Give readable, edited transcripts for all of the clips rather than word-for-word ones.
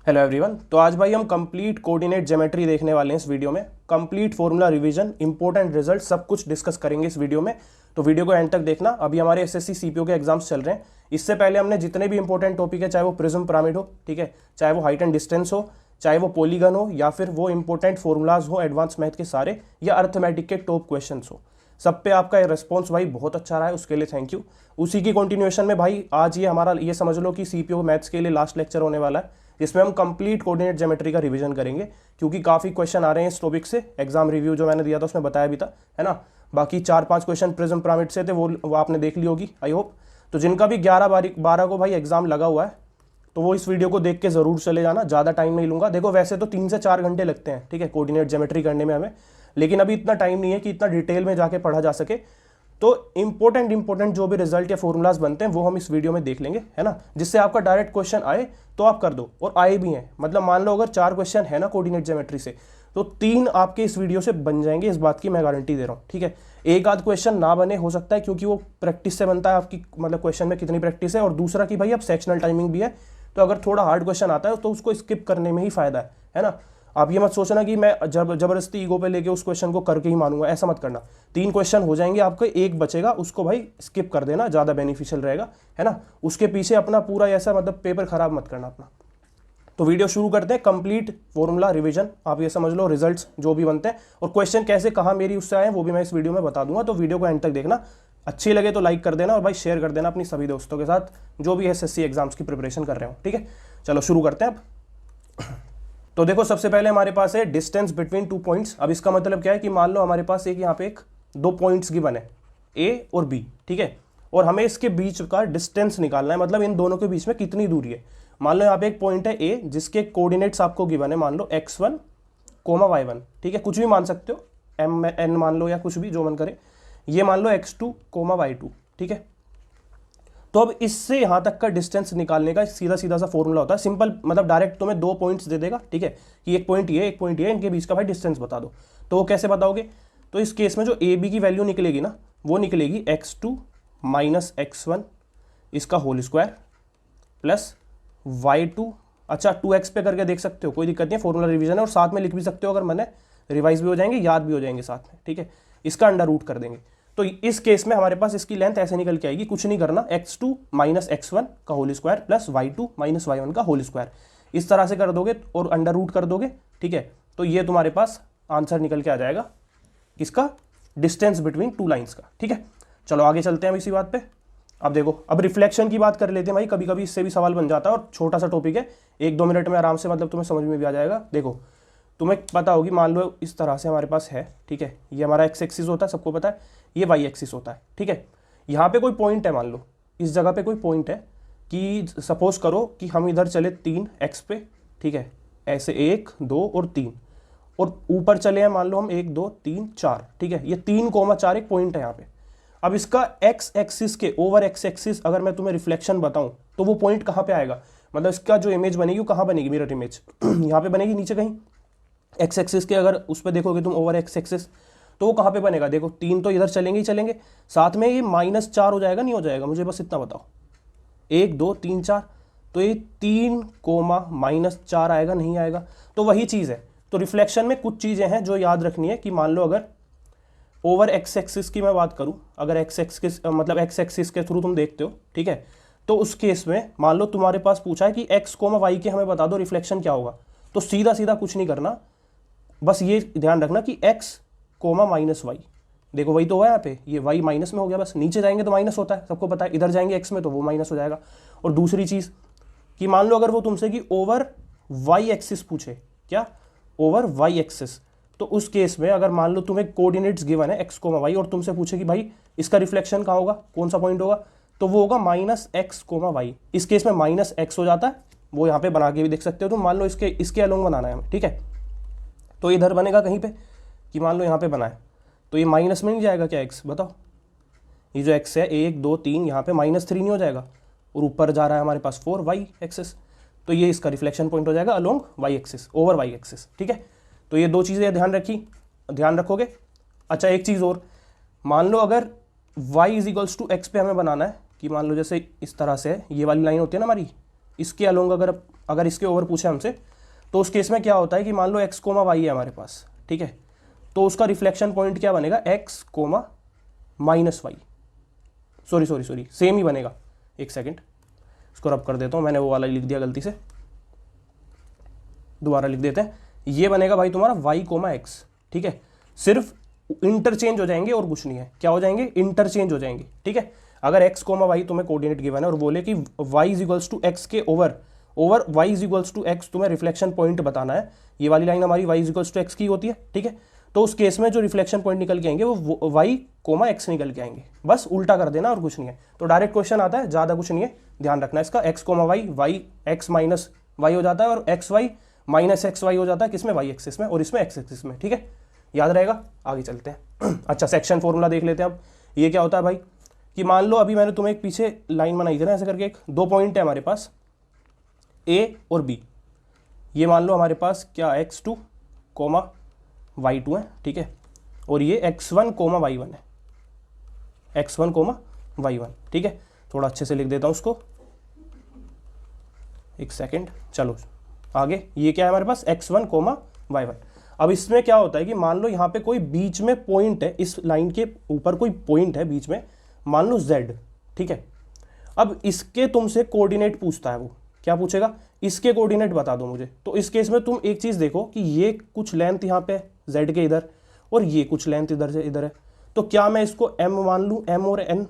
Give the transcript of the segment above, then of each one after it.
Hello everyone. तो आज भाई हम कंप्लीट कोऑर्डिनेट ज्योमेट्री देखने वाले हैं। इस वीडियो में complete formula revision, important result सब कुछ डिस्कस करेंगे इस वीडियो में। तो वीडियो को एंड तक देखना। अभी हमारे एसएससी सीपीओ के एग्जाम्स चल रहे हैं। इससे पहले हमने जितने भी इंपॉर्टेंट टॉपिक है, चाहे वो प्रिज्म पिरामिड हो, ठीक है, चाहे वो हाइट एंड डिस्टेंस हो, चाहे वो पॉलीगन हो, या फिर वो इंपॉर्टेंट फॉर्मूलाज हो एडवांस मैथ के सारे, या अर्थमेटिक के टॉप क्वेश्चंस हो, सब पे आपका रिस्पॉन्स भाई बहुत अच्छा रहा है, उसके लिए थैंक यू। उसी की कंटिन्यूएशन में भाई आज ये हमारा ये समझ लो कि सीपीओ मैथ्स के लिए लास्ट लेक्चर होने वाला है, जिसमें हम कंप्लीट कोऑर्डिनेट ज्योमेट्री का रिवीजन करेंगे, क्योंकि काफ़ी क्वेश्चन आ रहे हैं इस टॉपिक से। एग्जाम रिव्यू जो मैंने दिया था उसमें बताया भी था, है ना। बाकी 4-5 क्वेश्चन प्रिज्म पिरामिड से थे, वो आपने देख ली होगी आई होप। तो जिनका भी 11-12 को भाई एग्जाम लगा हुआ है, तो वो इस वीडियो को देख के ज़रूर चले जाना। ज़्यादा टाइम नहीं लूँगा। देखो वैसे तो 3 से 4 घंटे लगते हैं, ठीक है, कोऑर्डिनेट ज्योमेट्री करने में हमें, लेकिन अभी इतना टाइम नहीं है कि इतना डिटेल में जाके पढ़ा जा सके। तो इंपॉर्टेंट जो भी रिजल्ट या फॉर्मूलाज बनते हैं वो हम इस वीडियो में देख लेंगे, है ना, जिससे आपका डायरेक्ट क्वेश्चन आए तो आप कर दो, और आए भी हैं। मतलब मान लो अगर 4 क्वेश्चन है ना कोऑर्डिनेट ज्योमेट्री से, तो 3 आपके इस वीडियो से बन जाएंगे, इस बात की मैं गारंटी दे रहा हूँ, ठीक है। एक आध क्वेश्चन ना बने हो सकता है, क्योंकि वो प्रैक्टिस से बनता है आपकी, मतलब क्वेश्चन में कितनी प्रैक्टिस है, और दूसरा कि भाई अब सेक्शनल टाइमिंग भी है, तो अगर थोड़ा हार्ड क्वेश्चन आता है तो उसको स्किप करने में ही फायदा है ना। आप ये मत सोचना कि मैं जबरदस्ती ईगो पे लेके उस क्वेश्चन को करके ही मानूंगा, ऐसा मत करना। 3 क्वेश्चन हो जाएंगे आपके, एक बचेगा, उसको भाई स्किप कर देना, ज़्यादा बेनिफिशियल रहेगा, है ना। उसके पीछे अपना पूरा ऐसा मतलब पेपर खराब मत करना अपना। तो वीडियो शुरू करते हैं। कंप्लीट फॉर्मूला रिवीजन, आप ये समझ लो रिजल्ट्स जो भी बनते हैं, और क्वेश्चन कैसे कहाँ मेरी उससे आए वो भी मैं इस वीडियो में बता दूंगा। तो वीडियो को एंड तक देखना। अच्छी लगे तो लाइक कर देना, और भाई शेयर कर देना अपनी सभी दोस्तों के साथ जो भी एसएससी एग्जाम्स की प्रिपरेशन कर रहे हो, ठीक है। चलो शुरू करते हैं अब। तो देखो सबसे पहले हमारे पास है डिस्टेंस बिटवीन 2 पॉइंट्स। अब इसका मतलब क्या है कि मान लो हमारे पास एक यहाँ पे 2 पॉइंट्स गिवन है, ए और बी, ठीक है, और हमें इसके बीच का डिस्टेंस निकालना है, मतलब इन दोनों के बीच में कितनी दूरी है। मान लो यहाँ पे एक पॉइंट है ए, जिसके कोऑर्डिनेट्स आपको गिवन है, मान लो x1, y1, ठीक है, कुछ भी मान सकते हो, m n मान लो, या कुछ भी जो मन करे। ये मान लो x2, y2, ठीक है। तो अब इससे यहां तक का डिस्टेंस निकालने का सीधा सीधा सा फॉर्मूला होता है, सिंपल, मतलब डायरेक्ट तुम्हें 2 पॉइंट्स दे देगा, ठीक है, कि एक पॉइंट ये, एक पॉइंट ये, इनके बीच का भाई डिस्टेंस बता दो। तो वो कैसे बताओगे? तो इस केस में जो ए बी की वैल्यू निकलेगी ना, वो निकलेगी x2 माइनस x1 इसका होल स्क्वायर प्लस y2, अच्छा 2x पे करके देख सकते हो, कोई दिक्कत नहीं है, फॉर्मूला रिवीजन है, और साथ में लिख भी सकते हो अगर मैंने, रिवाइज भी हो जाएंगे, याद भी हो जाएंगे साथ में, ठीक है। इसका अंडर रूट कर देंगे। तो इस केस में हमारे पास इसकी लेंथ ऐसे निकल के आएगी, कुछ नहीं करना, x2 माइनस x1 का whole square plus y2 minus y1 का होल स्क्वायर, इस तरह से कर दोगे और अंडर रूट कर दोगे, ठीक है। तो ये तुम्हारे पास आंसर निकल के आ जाएगा किसका, डिस्टेंस बिटवीन 2 लाइन्स का, ठीक है। चलो आगे चलते हैं इसी बात पे। अब देखो, अब रिफ्लेक्शन की बात कर लेते हैं भाई, कभी कभी इससे भी सवाल बन जाता है, और छोटा सा टॉपिक है, 1-2 मिनट में आराम से मतलब तुम्हें समझ में भी आ जाएगा। देखो तुम्हें पता होगी, मान लो इस तरह से हमारे पास है, ठीक है, ये हमारा एक्स एक्सिस होता है, सबको पता है, ये वाई एक्सिस होता है, ठीक है। यहाँ पे कोई पॉइंट है, मान लो इस जगह पे कोई पॉइंट है, कि सपोज करो कि हम इधर चले 3 एक्स पे, ठीक है, ऐसे 1, 2 और 3, और ऊपर चले हैं मान लो हम 1, 2, 3, 4, ठीक है, ये 3,4 एक पॉइंट है यहाँ पे। अब इसका एक्स एक्सिस के ओवर एक्स एक्सिस अगर मैं तुम्हें रिफ्लेक्शन बताऊं, तो वो पॉइंट कहाँ पे आएगा, मतलब इसका जो इमेज बनेगी वो कहाँ बनेगी, मिरर इमेज यहाँ पे बनेगी नीचे कहीं, एक्स एक्सिस के अगर उस पर देखोगे तुम ओवर एक्स एक्सिस, तो वो कहाँ पे बनेगा, देखो 3 तो इधर चलेंगे ही चलेंगे, साथ में ये -4 हो जाएगा, नहीं हो जाएगा, मुझे बस इतना बताओ, 1, 2, 3, 4, तो ये 3, -4 आएगा, नहीं आएगा। तो वही चीज़ है। तो रिफ्लेक्शन में कुछ चीज़ें हैं जो याद रखनी है, कि मान लो अगर ओवर एक्स एक्सिस की मैं बात करूं, अगर एक्स एक्सिस मतलब एक्स एक्सिस के थ्रू तुम देखते हो, ठीक है, तो उस केस में मान लो तुम्हारे पास पूछा है कि एक्स कोमा वाई के हमें बता दो रिफ्लेक्शन क्या होगा, तो सीधा सीधा कुछ नहीं करना, बस ये ध्यान रखना कि एक्स कोमा माइनस वाई, देखो वही तो हुआ यहाँ पे, ये वाई माइनस में हो गया, बस नीचे जाएंगे तो माइनस होता है, सबको पता है, इधर जाएंगे एक्स में तो वो माइनस हो जाएगा। और दूसरी चीज़ कि मान लो अगर वो तुमसे कि ओवर वाई एक्सिस पूछे, क्या, ओवर वाई एक्सिस, तो उस केस में अगर मान लो तुम्हें कोऑर्डिनेट्स गिवन है एक्स कोमा वाई, और तुमसे पूछे कि भाई इसका रिफ्लेक्शन कहाँ होगा, कौन सा पॉइंट होगा, तो वो होगा -x, वाई। इस केस में -x हो जाता है, वो यहाँ पे बना के भी देख सकते हो तुम, मान लो इसके अलोंग बनाना है हमें, ठीक है, तो इधर बनेगा कहीं पे, कि मान लो यहाँ पे बना है, तो ये माइनस में नहीं जाएगा क्या x, बताओ, ये जो x है 1, 2, 3, यहाँ पे -3 नहीं हो जाएगा, और ऊपर जा रहा है हमारे पास 4 वाई एक्सिस, तो ये इसका रिफ्लेक्शन पॉइंट हो जाएगा along Y axis, over Y axis, ठीक है। तो ये 2 चीज़ें ध्यान रखोगे। अच्छा एक चीज़ और, मान लो अगर y = x पे हमें बनाना है, कि मान लो जैसे इस तरह से ये वाली लाइन होती है ना हमारी, इसके अलोंग अगर इसके ओवर पूछे हमसे, तो उस केस में क्या होता है कि मान लो x कोमा वाई है हमारे पास, ठीक है, तो उसका रिफ्लेक्शन पॉइंट क्या बनेगा, x comma minus Y, sorry same ही बनेगा। एक सेकेंड, इसको रब कर देता हूँ, मैंने वो वाला लिख दिया गलती से, दोबारा लिख देते हैं। ये बनेगा भाई तुम्हारा y कोमा एक्स, ठीक है, सिर्फ इंटरचेंज हो जाएंगे और कुछ नहीं है। क्या हो जाएंगे, इंटरचेंज हो जाएंगे, ठीक है। अगर x कोमा वाई तुम्हें कोऑर्डिनेट गिवन है और बोले कि y is equals to X के over y is equals to X, तुम्हें रिफ्लेक्शन पॉइंट बताना है। ये वाली लाइन हमारी y is equals to X की होती है, ठीक है। तो उस केस में जो रिफ्लेक्शन पॉइंट निकल के आएंगे वो y कोमा एक्स निकल के आएंगे, बस उल्टा कर देना और कुछ नहीं है। तो डायरेक्ट क्वेश्चन आता है, ज़्यादा कुछ नहीं है, ध्यान रखना इसका। x comma Y X minus Y हो जाता है और X Y minus X Y हो जाता है किसमें, वाई एक्सिस में, और इसमें एक्स एक्सिस में, ठीक है, याद रहेगा। आगे चलते हैं। अच्छा, सेक्शन फॉर्मूला देख लेते हैं अब। ये क्या होता है भाई कि मान लो अभी मैंने तुम्हें एक पीछे लाइन बनाई थी ना ऐसे करके, दो पॉइंट है हमारे पास a और b। ये मान लो हमारे पास क्या x2 कोमा y2 है, ठीक है, और ये x1 कोमा y1 है, x1 कोमा y1, ठीक है। थोड़ा अच्छे से लिख देता हूँ उसको, एक सेकेंड। चलो आगे, ये क्या है हमारे पास, x1 कोमा y1। अब इसमें क्या होता है कि मान लो यहाँ पे कोई बीच में पॉइंट है, इस लाइन के ऊपर कोई पॉइंट है बीच में, मान लो z, ठीक है। अब इसके तुमसे कोऑर्डिनेट पूछता है, वो क्या पूछेगा, इसके कोऑर्डिनेट बता दो मुझे। तो इस केस में तुम एक चीज़ देखो कि ये कुछ लेंथ यहाँ पे z के इधर और ये कुछ लेंथ इधर से इधर है, तो क्या मैं इसको m मान लूँ, m और n,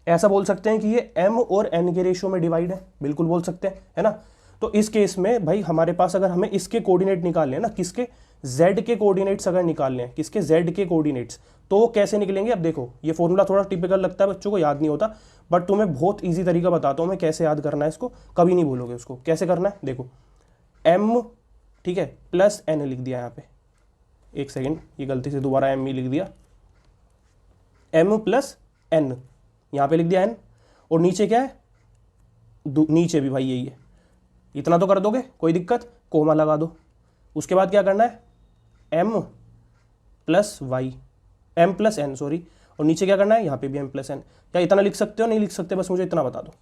ऐसा बोल सकते हैं कि ये m और n के रेशियो में डिवाइड है, बिल्कुल बोल सकते हैं, है ना। तो इस केस में भाई हमारे पास अगर हमें इसके कोऑर्डिनेट निकालने हैं ना, किसके, z के कोऑर्डिनेट्स अगर निकालने हैं, किसके, z के कोऑर्डिनेट्स, तो वो कैसे निकलेंगे। अब देखो, ये फॉर्मूला थोड़ा टिपिकल लगता है, बच्चों को याद नहीं होता, बट तुम्हें बहुत इजी तरीका बताता हूँ मैं कैसे याद करना है इसको, कभी नहीं भूलोगे उसको। कैसे करना है देखो, m, ठीक है, प्लस n लिख दिया यहाँ पे, एक सेकेंड, ये गलती से दोबारा m ही लिख दिया, m प्लस n यहाँ पे लिख दिया n, और नीचे क्या है, नीचे भी भाई यही है, इतना तो कर दोगे, कोई दिक्कत, कोमा लगा दो। उसके बाद क्या करना है, m plus Y, m plus n sorry, और नीचे क्या करना है, यहाँ पे भी m प्लस n। क्या इतना लिख सकते हो, नहीं लिख सकते, बस मुझे इतना बता दो।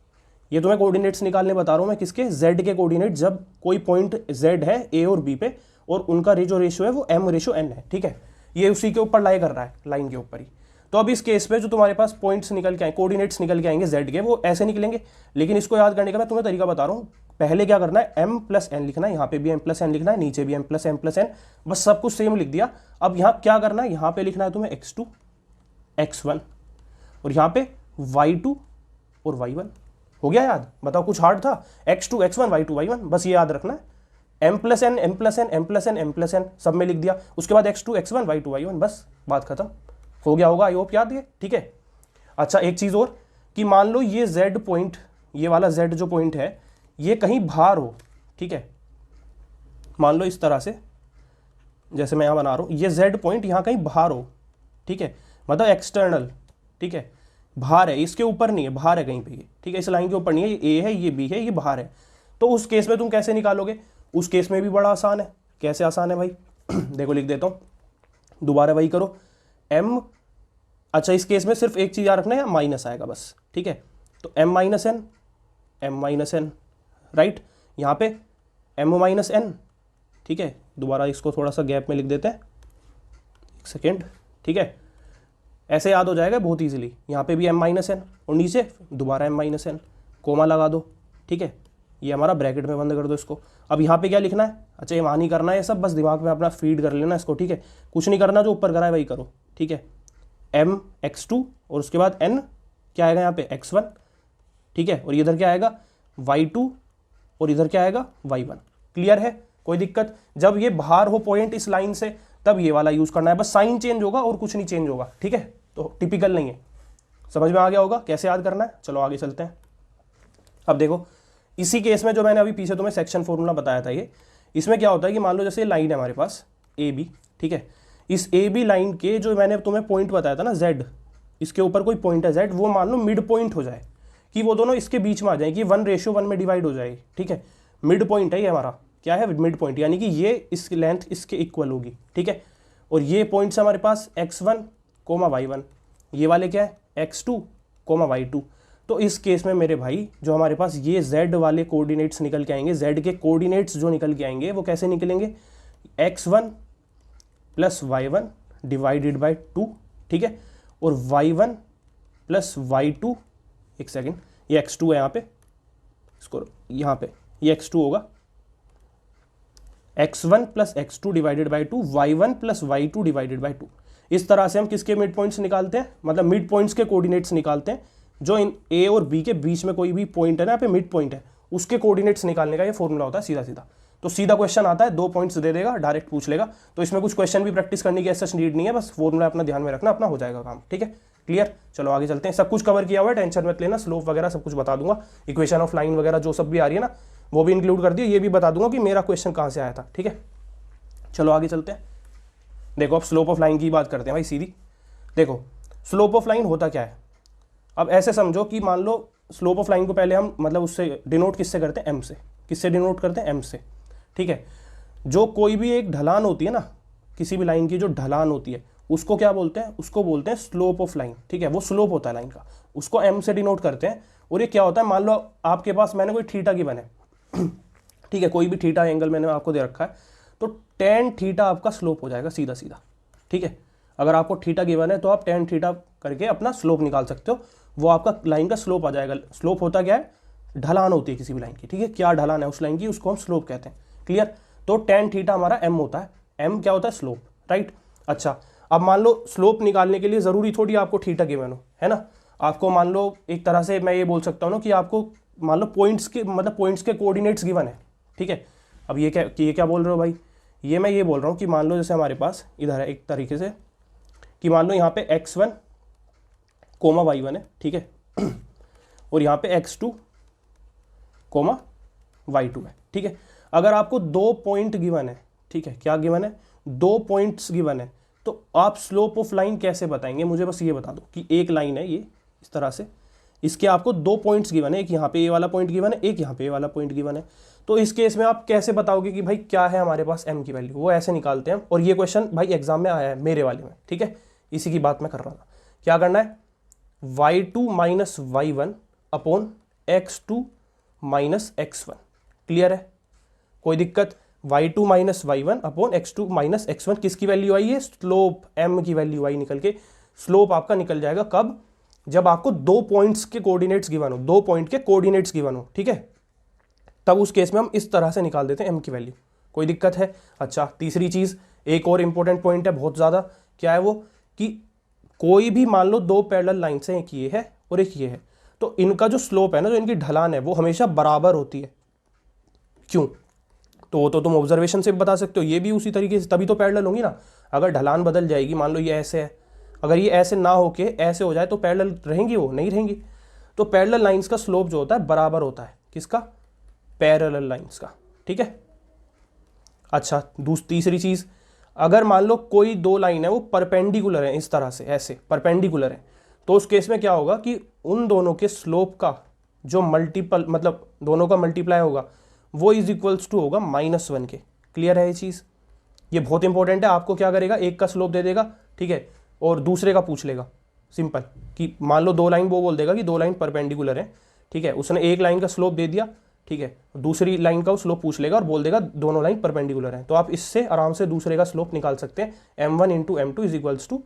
ये तुम्हें कोऑर्डिनेट्स निकालने बता रहा हूँ मैं, किसके, z के कोऑर्डिनेट, जब कोई पॉइंट z है a और b पे और उनका जो रेशियो है वो m रेशियो n है, ठीक है। ये उसी के ऊपर लाई कर रहा है, लाइन के ऊपर ही। तो अब इस केस पे जो तुम्हारे पास पॉइंट्स निकल के आए, कोऑर्डिनेट्स निकल के आएंगे z के, वो ऐसे निकलेंगे। लेकिन इसको याद करने का मैं तुम्हें तरीका बता रहा हूँ। पहले क्या करना है, m प्लस n लिखना है, यहाँ पे भी m प्लस n लिखना है, नीचे भी m प्लस n, बस सब कुछ सेम लिख दिया। अब यहाँ क्या करना है, यहाँ पे लिखना है तुम्हें x2 x1 और यहाँ पे y2 और y1। हो गया याद, बताओ कुछ हार्ड था, x2 x1 y2 y1, बस ये याद रखना है। m plus n m plus n m plus n m plus n सब में लिख दिया, उसके बाद x2 x1 y2 y1, बस बात खत्म। हो गया होगा, आई होप याद है, ठीक है। अच्छा, एक चीज़ और कि मान लो ये z पॉइंट, ये वाला z जो पॉइंट है ये कहीं बाहर हो, ठीक है, मान लो इस तरह से, जैसे मैं यहाँ बना रहा हूँ, ये z पॉइंट यहाँ कहीं बाहर हो, ठीक है, मतलब एक्सटर्नल, ठीक है, बाहर है, इसके ऊपर नहीं है, बाहर है कहीं पे ये, ठीक है, इस लाइन के ऊपर नहीं है, ये a है, ये b है, ये बाहर है। तो उस केस में तुम कैसे निकालोगे, उस केस में भी बड़ा आसान है। कैसे आसान है भाई देखो लिख देता हूँ, दोबारा वही करो, m, अच्छा इस केस में सिर्फ एक चीज़ याद रखना है, माइनस आएगा बस, ठीक है। तो m माइनस n, राइट, यहाँ पे m माइनस n, ठीक है। दोबारा इसको थोड़ा सा गैप में लिख देते हैं, एक सेकेंड, ठीक है, ऐसे याद हो जाएगा बहुत इजीली। यहाँ पे भी m माइनस n और नीचे दोबारा m माइनस n, कोमा लगा दो, ठीक है, ये हमारा ब्रैकेट में बंद कर दो इसको। अब यहाँ पे क्या लिखना है, अच्छा ये वहाँ नहीं करना है, ये सब बस दिमाग में अपना फीड कर लेना इसको, ठीक है, कुछ नहीं करना, जो ऊपर करा है वही करो, ठीक है। m x2 और उसके बाद n क्या आएगा यहाँ पे x1, ठीक है, और इधर क्या आएगा y2 और इधर क्या आएगा y1। क्लियर है, कोई दिक्कत। जब ये बाहर हो पॉइंट इस लाइन से तब ये वाला यूज करना है, बस साइन चेंज होगा और कुछ नहीं चेंज होगा, ठीक है। तो टिपिकल नहीं है, समझ में आ गया होगा कैसे याद करना है। चलो आगे चलते हैं। अब देखो इसी केस में जो मैंने अभी पीछे तुम्हें सेक्शन फॉर्मूला बताया था, ये इसमें क्या होता है कि मान लो जैसे लाइन है हमारे पास ए बी, ठीक है, इस ए बी लाइन के जो मैंने तुम्हें पॉइंट बताया था ना z, इसके ऊपर कोई पॉइंट है z, वो मान लो मिड पॉइंट हो जाए, कि वो दोनों इसके बीच में आ जाए, कि 1:1 में डिवाइड हो जाए, ठीक है। मिड पॉइंट है ये हमारा, क्या है, मिड पॉइंट, यानी कि ये इसकी लेंथ इसके इक्वल होगी, ठीक है। और ये पॉइंट्स हमारे पास x1 y1, ये वाले क्या है x2 y2। तो इस केस में मेरे भाई जो हमारे पास ये z वाले कोऑर्डिनेट्स निकल के आएंगे, z के कोऑर्डिनेट्स जो निकल के आएंगे वो कैसे निकलेंगे, x1 plus y1 divided by 2, ठीक है, और y1 प्लस y2, एक सेकेंड, ये x2 है यहाँ पे, इसको यहाँ पे ये x2 होगा, x1 plus x2 divided by 2, y1 plus y2 divided by 2। इस तरह से हम किसके मिड पॉइंट्स निकालते हैं, मतलब मिड पॉइंट्स के कोऑर्डिनेट्स निकालते हैं, जो इन a और b के बीच में कोई भी पॉइंट है ना, यहाँ पे मिड पॉइंट है, उसके कोऑर्डिनेट्स निकालने का ये फॉर्मूला होता है सीधा सीधा। तो सीधा क्वेश्चन आता है, 2 पॉइंट्स दे देगा, डायरेक्ट पूछ लेगा, तो इसमें कुछ क्वेश्चन भी प्रैक्टिस करने की ऐसा नीड नहीं है, बस फॉर्मूला अपना ध्यान में रखना, अपना हो जाएगा काम, ठीक है, क्लियर। चलो आगे चलते हैं, सब कुछ कवर किया हुआ है, टेंशन मत लेना, स्लोप वगैरह सब कुछ बता दूंगा, इक्वेशन ऑफ लाइन वगैरह जो सब भी आ रही है ना वो भी इंक्लूड कर दिया, ये भी बता दूंगा कि मेरा क्वेश्चन कहाँ से आया था, ठीक है। चलो आगे चलते हैं, देखो अब स्लोप ऑफ लाइन की बात करते हैं भाई सीधी। देखो स्लोप ऑफ लाइन होता क्या है, अब ऐसे समझो कि मान लो स्लोप ऑफ लाइन को पहले हम मतलब उससे डिनोट किससे करते हैं, एम से, किससे डिनोट करते हैं, एम से, ठीक है। जो कोई भी एक ढलान होती है ना, किसी भी लाइन की जो ढलान होती है उसको क्या बोलते हैं, उसको बोलते हैं स्लोप ऑफ लाइन, ठीक है, वो स्लोप होता है लाइन का, उसको एम से डिनोट करते हैं। और ये क्या होता है, मान लो आपके पास मैंने कोई थीटा गिवन है, ठीक है, कोई भी थीटा एंगल मैंने आपको दे रखा है, तो टेन थीटा आपका स्लोप हो जाएगा सीधा सीधा, ठीक है। अगर आपको थीटा गिवन है तो आप टेन थीटा करके अपना स्लोप निकाल सकते हो, वो आपका लाइन का स्लोप आ जाएगा। स्लोप होता क्या है, ढलान होती है किसी भी लाइन की, ठीक है, क्या ढलान है उस लाइन की, उसको हम स्लोप कहते हैं, क्लियर। तो टेन थीटा हमारा एम होता है, एम क्या होता है, स्लोप, राइट। अच्छा अब मान लो स्लोप निकालने के लिए ज़रूरी थोड़ी आपको थीटा गिवन हो, है ना, आपको मान लो एक तरह से मैं ये बोल सकता हूँ ना कि आपको मान लो पॉइंट्स के मतलब पॉइंट्स के कोऑर्डिनेट्स गिवन है, ठीक है। अब ये क्या बोल रहे हो भाई, ये मैं ये बोल रहा हूँ कि मान लो जैसे हमारे पास इधर है एक तरीके से कि मान लो यहाँ पे x1 कोमा y1 है, ठीक है, और यहाँ पे x2 कोमा y2 है, ठीक है। अगर आपको 2 पॉइंट गिवन है, ठीक है, क्या गिवन है, 2 पॉइंट्स गिवन है, तो आप स्लोप ऑफ लाइन कैसे बताएंगे, मुझे बस ये बता दो कि एक लाइन है ये इस तरह से, इसके आपको 2 पॉइंट्स गिवन है, एक यहाँ पे ये वाला पॉइंट गिवन है, एक यहाँ पे ये वाला पॉइंट गिवन है, तो इस केस में आप कैसे बताओगे कि भाई क्या है हमारे पास m की वैल्यू, वो ऐसे निकालते हैं। और ये क्वेश्चन भाई एग्जाम में आया है मेरे वाले में, ठीक है, इसी की बात मैं कर रहा था। क्या करना है, y2 minus y1 upon x2 minus x1, clear है, कोई दिक्कत। y2 minus y1 upon x2 minus x1 किसकी वैल्यू आई है, स्लोप m की वैल्यू आई निकल के। स्लोप आपका निकल जाएगा कब, जब आपको 2 पॉइंट्स के कोऑर्डिनेट्स गिवन हो, 2 पॉइंट के कोऑर्डिनेट्स गिवन हो, ठीक है, तब उस केस में हम इस तरह से निकाल देते हैं m की वैल्यू, कोई दिक्कत है। अच्छा तीसरी चीज, एक और इंपॉर्टेंट पॉइंट है बहुत ज्यादा, क्या है वो, कि कोई भी मान लो 2 पैरेलल लाइन्स हैं, एक ये है और एक ये है, तो इनका जो स्लोप है ना, जो इनकी ढलान है वो हमेशा बराबर होती है। क्यों, तो वो तो तुम ऑब्जर्वेशन से बता सकते हो, ये भी उसी तरीके से, तभी तो पैरेलल होंगी ना। अगर ढलान बदल जाएगी, मान लो ये ऐसे है, अगर ये ऐसे ना होके ऐसे हो जाए तो पैरेलल रहेंगी, वो नहीं रहेंगी। तो पैरेलल लाइंस का स्लोप जो होता है बराबर होता है, किसका, पैरेलल लाइंस का, ठीक है। अच्छा तीसरी चीज, अगर मान लो कोई 2 लाइन है वो परपेंडिकुलर है, इस तरह से ऐसे परपेंडिकुलर है, तो उस केस में क्या होगा कि उन दोनों के स्लोप का जो मल्टीपल मतलब दोनों का मल्टीप्लाई होगा वो इज इक्वल्स टू होगा -1 के, क्लियर है ये चीज़, ये बहुत इंपॉर्टेंट है। आपको क्या करेगा, एक का स्लोप दे देगा, ठीक है, और दूसरे का पूछ लेगा, सिंपल, कि मान लो 2 लाइन, वो बोल देगा कि 2 लाइन परपेंडिकुलर है, ठीक है, उसने एक लाइन का स्लोप दे दिया, ठीक है, दूसरी लाइन का स्लोप पूछ लेगा और बोल देगा दोनों लाइन परपेंडिकुलर है, तो आप इससे आराम से दूसरे का स्लोप निकाल सकते हैं, m1 into m2 is equals to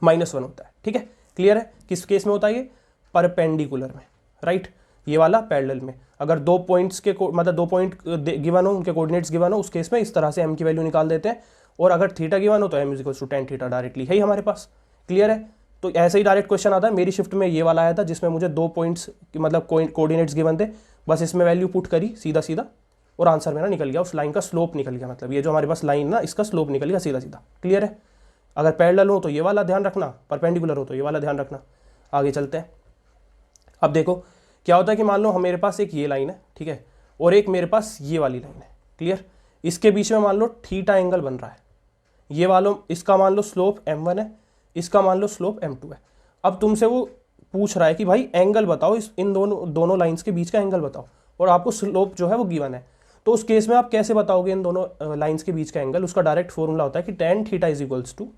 -1 होता है, ठीक है, क्लियर है। किस केस में होता है ये, परपेंडिकुलर में, राइट, ये वाला पैरेलल में। अगर 2 पॉइंट्स के मतलब 2 पॉइंट गिवन हो, उनके कोऑर्डिनेट्स गिवन हो, उस केस में इस तरह से m की वैल्यू निकाल देते हैं, और अगर थीटा गिवन हो तो m is equals to tan theta directly है ही हमारे पास, क्लियर है। तो ऐसे ही डायरेक्ट क्वेश्चन आता है, मेरी शिफ्ट में ये वाला आया था जिसमें मुझे 2 पॉइंट्स मतलब कोऑर्डिनेट्स गिवन थे, बस इसमें वैल्यू पुट करी सीधा सीधा और आंसर मेरा निकल गया, उस लाइन का स्लोप निकल गया, मतलब ये जो हमारे पास लाइन ना इसका स्लोप निकल गया सीधा सीधा, क्लियर है। अगर पैरेलल हो तो ये वाला ध्यान रखना, परपेंडिकुलर हो तो ये वाला ध्यान रखना। आगे चलते हैं, अब देखो क्या होता है कि मान लो मेरे पास एक ये लाइन है, ठीक है, और एक मेरे पास ये वाली लाइन है, क्लियर, इसके बीच में मान लो थीटा एंगल बन रहा है, ये वालों इसका मान लो स्लोप m1 है, इसका मान लो स्लोप m2 है। अब तुमसे वो पूछ रहा है कि भाई एंगल बताओ, इन दोनों लाइंस के बीच का एंगल बताओ, और आपको स्लोप जो है वो गिवन है, तो उस केस में आप कैसे बताओगे इन दोनों लाइंस के बीच का एंगल। उसका डायरेक्ट फॉर्मूला होता है कि tan theta is equals to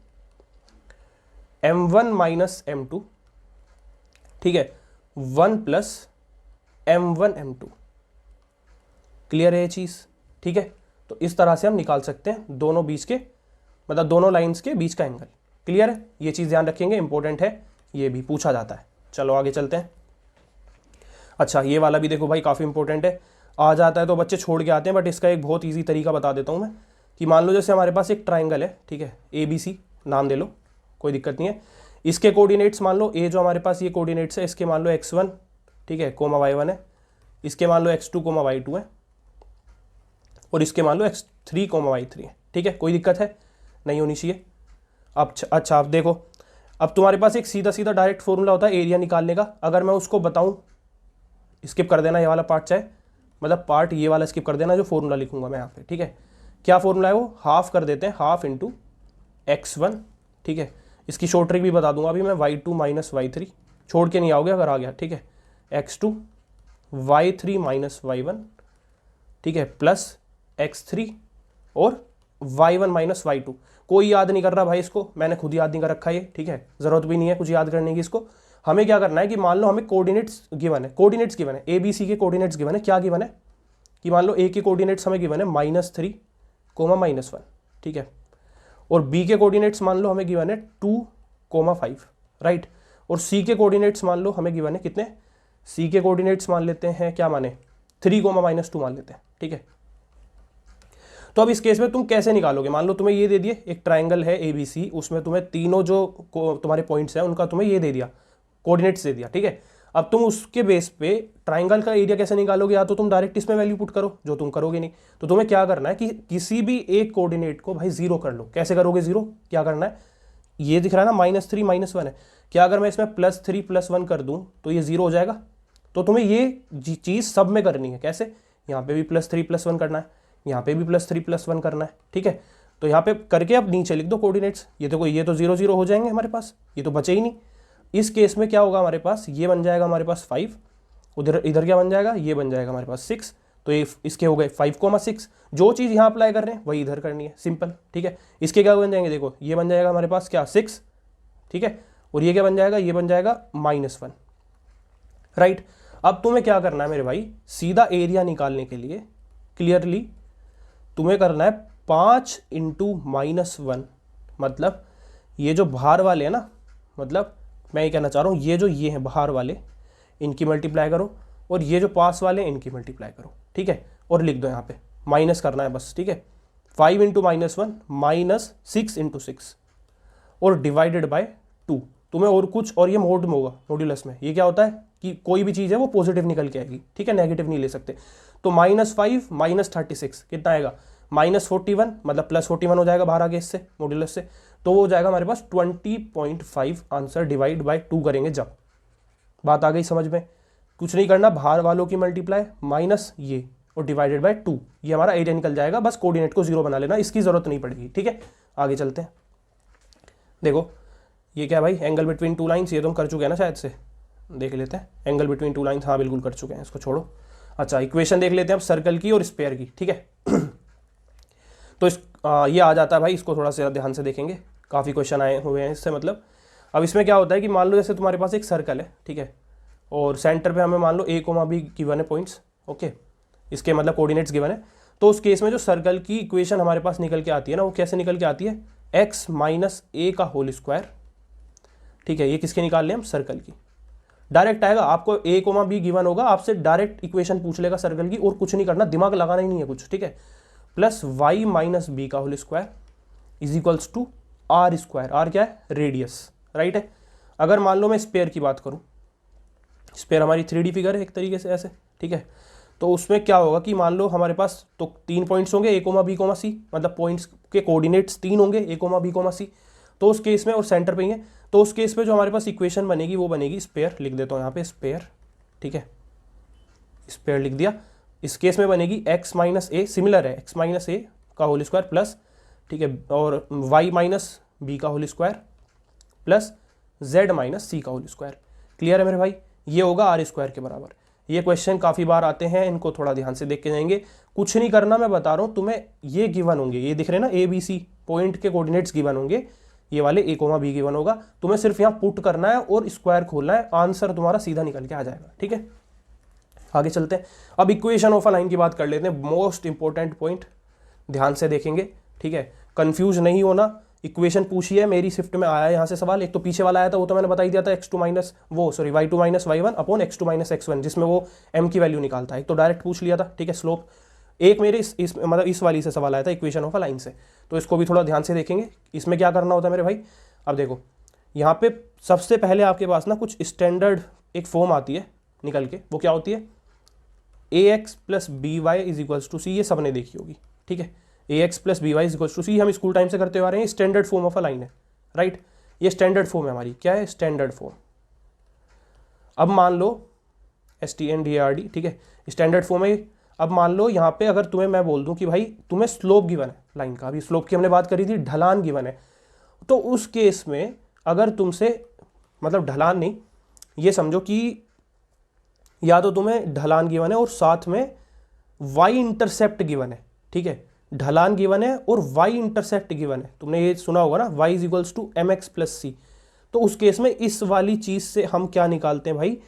m1 minus m2, ठीक है, 1 प्लस m1 m2। क्लियर है ये चीज़? ठीक है, तो इस तरह से हम निकाल सकते हैं दोनों बीच के, मतलब दोनों लाइंस के बीच का एंगल। क्लियर है? ये चीज़ ध्यान रखेंगे, इंपॉर्टेंट है, ये भी पूछा जाता है। चलो आगे चलते हैं। अच्छा, ये वाला भी देखो भाई काफ़ी इंपॉर्टेंट है, आ जाता है तो बच्चे छोड़ के आते हैं, बट इसका एक बहुत ईजी तरीका बता देता हूँ मैं, कि मान लो जैसे हमारे पास एक ट्राइंगल है, ठीक है, ABC नाम दे लो, कोई दिक्कत नहीं है। इसके कोऑर्डिनेट्स मान लो, ए जो हमारे पास ये कोऑर्डिनेट्स है, इसके मान लो x1, ठीक है, कोमा y1 है, इसके मान लो x2 कोमा y2 है, और इसके मान लो x3 कोमा y3 है। ठीक है, कोई दिक्कत है? नहीं होनी चाहिए। अब अच्छा, अब देखो, अब तुम्हारे पास एक सीधा सीधा डायरेक्ट फॉर्मूला होता है एरिया निकालने का। अगर मैं उसको बताऊं, स्किप कर देना ये वाला पार्ट, चाहे मतलब पार्ट ये वाला स्किप कर देना जो फॉर्मूला लिखूंगा मैं यहाँ पे। ठीक है, क्या फॉर्मूला है वो? हाफ कर देते हैं, हाफ इंटू x1। ठीक है, इसकी शॉर्ट ट्रिक भी बता दूंगा अभी मैं, y2 माइनस y3, छोड़ के नहीं आओगे अगर आ गया। ठीक है, x2 y3 माइनस y1, ठीक है, प्लस x3 और y1 माइनस y2। कोई याद नहीं कर रहा भाई इसको, मैंने खुद याद नहीं कर रखा ये। ठीक है, जरूरत भी नहीं है कुछ याद करने की इसको। हमें क्या करना है कि मान लो हमें कोऑर्डिनेट्स गिवन है, कोऑर्डिनेट्स गिवन है, ABC के कोऑर्डिनेट्स गिवन है। क्या गिवन है कि मान लो A के कोऑर्डिनेट्स हमें गिवन है -3 कोमा -1, ठीक है, और B के कोऑर्डिनेट्स मान लो हमें गिवन है 2 कोमा 5, राइट, और C के कोऑर्डिनेट्स मान लो हमें गिवन है कितने? C के कोऑर्डिनेट्स मान लेते हैं, क्या माने, 3 कोमा -2 मान लेते हैं। ठीक है, तो अब इस केस में तुम कैसे निकालोगे? मान लो तुम्हें ये दे दिए, एक ट्राइंगल है ABC, उसमें तुम्हें तीनों जो तुम्हारे पॉइंट्स हैं उनका तुम्हें ये दे दिया, कोऑर्डिनेट्स दे दिया। ठीक है, अब तुम उसके बेस पे ट्राइंगल का एरिया कैसे निकालोगे? या तो तुम डायरेक्ट इसमें वैल्यू पुट करो, जो तुम करोगे नहीं, तो तुम्हें क्या करना है कि किसी भी एक कोऑर्डिनेट को भाई जीरो कर लो। कैसे करोगे जीरो? क्या करना है, ये दिख रहा है ना -3 -1 है, क्या अगर मैं इसमें +3 +1 कर दूं तो ये जीरो हो जाएगा? तो तुम्हें ये चीज़ सब में करनी है। कैसे? यहाँ पे भी +3 +1 करना है, यहाँ पे भी +3 +1 करना है। ठीक है, तो यहाँ पे करके अब नीचे लिख दो कोऑर्डिनेट्स। ये तो 0 0 हो जाएंगे हमारे पास, ये तो बचे ही नहीं। इस केस में क्या होगा हमारे पास? ये बन जाएगा हमारे पास 5, उधर इधर क्या बन जाएगा? ये बन जाएगा हमारे पास 6। तो ये इसके हो गए 5,6। जो चीज़ यहाँ अप्लाई कर रहे हैं वही इधर करनी है, सिंपल। ठीक है, इसके क्या बन जाएंगे? देखो, ये बन जाएगा हमारे पास क्या? 6। ठीक है, और ये क्या बन जाएगा? ये बन जाएगा -1, राइट। अब तुम्हें क्या करना है मेरे भाई? सीधा एरिया निकालने के लिए क्लियरली तुम्हें करना है 5 × -1, मतलब ये जो बाहर वाले हैं ना, मतलब मैं ये कहना चाह रहा हूँ, ये हैं बाहर वाले, इनकी मल्टीप्लाई करो, और ये जो पास वाले इनकी मल्टीप्लाई करो। ठीक है, और लिख दो यहाँ पे, माइनस करना है बस। ठीक है, 5 × -1 -6 × 6 और डिवाइडेड बाय 2। तुम्हें और कुछ, और ये मोड में होगा, मॉड्यूलस में। ये क्या होता है कि कोई भी चीज़ है वो पॉजिटिव निकल के आएगी। ठीक है, नेगेटिव नहीं ले सकते। तो -5 -36 कितना आएगा? -41, मतलब +41 हो जाएगा बाहर आगे इससे, मॉड्यूलस से। तो वो हो जाएगा हमारे पास 20.5 आंसर, डिवाइड बाय 2 करेंगे जब। बात आ गई समझ में? कुछ नहीं करना, बाहर वालों की मल्टीप्लाई माइनस ये और डिवाइडेड बाय 2, ये हमारा एरिया निकल जाएगा। बस कोऑर्डिनेट को 0 बना लेना, इसकी जरूरत नहीं पड़ेगी। ठीक है, आगे चलते हैं। देखो ये क्या भाई? एंगल बिटवीन टू लाइन्स, ये तो हम कर चुके हैं ना शायद से, देख लेते हैं। एंगल बिटवीन टू लाइन्स, हाँ बिल्कुल कर चुके हैं, इसको छोड़ो। अच्छा, इक्वेशन देख लेते हैं अब सर्कल की और स्पेयर की। ठीक है, तो ये आ जाता है भाई, इसको थोड़ा सा ध्यान से देखेंगे, काफ़ी क्वेश्चन आए हुए हैं इससे। मतलब अब इसमें क्या होता है कि मान लो जैसे तुम्हारे पास एक सर्कल है, ठीक है, और सेंटर पे हमें मान लो A, B गिवन है पॉइंट्स, ओके, इसके मतलब कोऑर्डिनेट्स गिवन है। तो उस केस में जो सर्कल की इक्वेशन हमारे पास निकल के आती है ना, वो कैसे निकल के आती है? x - a का होल स्क्वायर। ठीक है, ये किसके निकाल लें हम? सर्कल की। डायरेक्ट आएगा, आपको A, B गिवन होगा, आपसे डायरेक्ट इक्वेशन पूछ लेगा सर्कल की, और कुछ नहीं करना, दिमाग लगाना ही नहीं है कुछ। ठीक है, प्लस y - b का whole square is equals to r square. r क्या है? रेडियस, राइट है। अगर मान लो मैं स्पेयर की बात करूं, स्पेयर हमारी 3D फिगर है एक तरीके से ऐसे। ठीक है, तो उसमें क्या होगा कि मान लो हमारे पास तो 3 पॉइंट्स होंगे, A, B, C, मतलब पॉइंट्स के कोऑर्डिनेट्स 3 होंगे, A, B, C। तो उस केस में, और सेंटर पे ही है, तो उस केस में जो हमारे पास इक्वेशन बनेगी वो बनेगी स्पेयर। लिख देता हूँ यहाँ पे स्पेयर। ठीक है, स्पेयर लिख दिया। इस केस में बनेगी x - a, सिमिलर है, x - a का होल स्क्वायर प्लस, ठीक है, और y - b का whole square plus z - c का होल स्क्वायर। क्लियर है मेरे भाई? ये होगा r स्क्वायर के बराबर। ये क्वेश्चन काफ़ी बार आते हैं, इनको थोड़ा ध्यान से देख के जाएंगे। कुछ नहीं करना, मैं बता रहा हूँ तुम्हें, ये गिवन होंगे, ये दिख रहे हैं ना ABC पॉइंट के कोऑर्डिनेट्स गिवन होंगे, ये वाले a कोमा बी गिवन होगा, तुम्हें सिर्फ यहाँ पुट करना है और स्क्वायर खोलना है, आंसर तुम्हारा सीधा निकल के आ जाएगा। ठीक है, आगे चलते हैं। अब इक्वेशन ऑफ अ लाइन की बात कर लेते हैं, मोस्ट इंपॉर्टेंट पॉइंट, ध्यान से देखेंगे। ठीक है, कंफ्यूज नहीं होना। इक्वेशन पूछी है, मेरी शिफ्ट में आया है यहाँ से सवाल, एक तो पीछे वाला आया था वो तो मैंने बता ही दिया था, x2 minus y2 minus y1 upon x2 minus x1, जिसमें वो m की वैल्यू निकालता है, एक तो डायरेक्ट पूछ लिया था। ठीक है, स्लोप। एक मेरे इस मतलब इस वाली से सवाल आया था इक्वेशन ऑफ अ लाइन से, तो इसको भी थोड़ा ध्यान से देखेंगे। इसमें क्या करना होता है मेरे भाई, अब देखो यहाँ पे सबसे पहले आपके पास ना कुछ स्टैंडर्ड एक फॉर्म आती है निकल के, वो क्या होती है, ax plus B Y is equals to C, ये सबने देखी होगी। ठीक है, ax plus B Y is equals to C हम स्कूल टाइम से करते हुए आ रहे हैं, standard form of a line है, राइट। ये स्टैंडर्ड फॉर्म है हमारी, क्या है, स्टैंडर्ड फॉर्म। अब मान लो STNDRD, ठीक है, स्टैंडर्ड फॉर्म है। अब मान लो यहाँ पे अगर तुम्हें मैं बोल दूं कि भाई तुम्हें स्लोप गिवन है लाइन का, अभी स्लोप की हमने बात करी थी, ढलान गिवन है, तो उस केस में अगर तुमसे, मतलब ढलान नहीं, ये समझो कि या तो तुम्हें ढलान गिवन है और साथ में वाई इंटरसेप्ट गिवन है। ठीक है, ढलान गिवन है और वाई इंटरसेप्ट गिवन है, तुमने ये सुना होगा ना, Y is equals to mx plus C. तो उस केस में इस वाली चीज से हम क्या निकालते हैं भाई,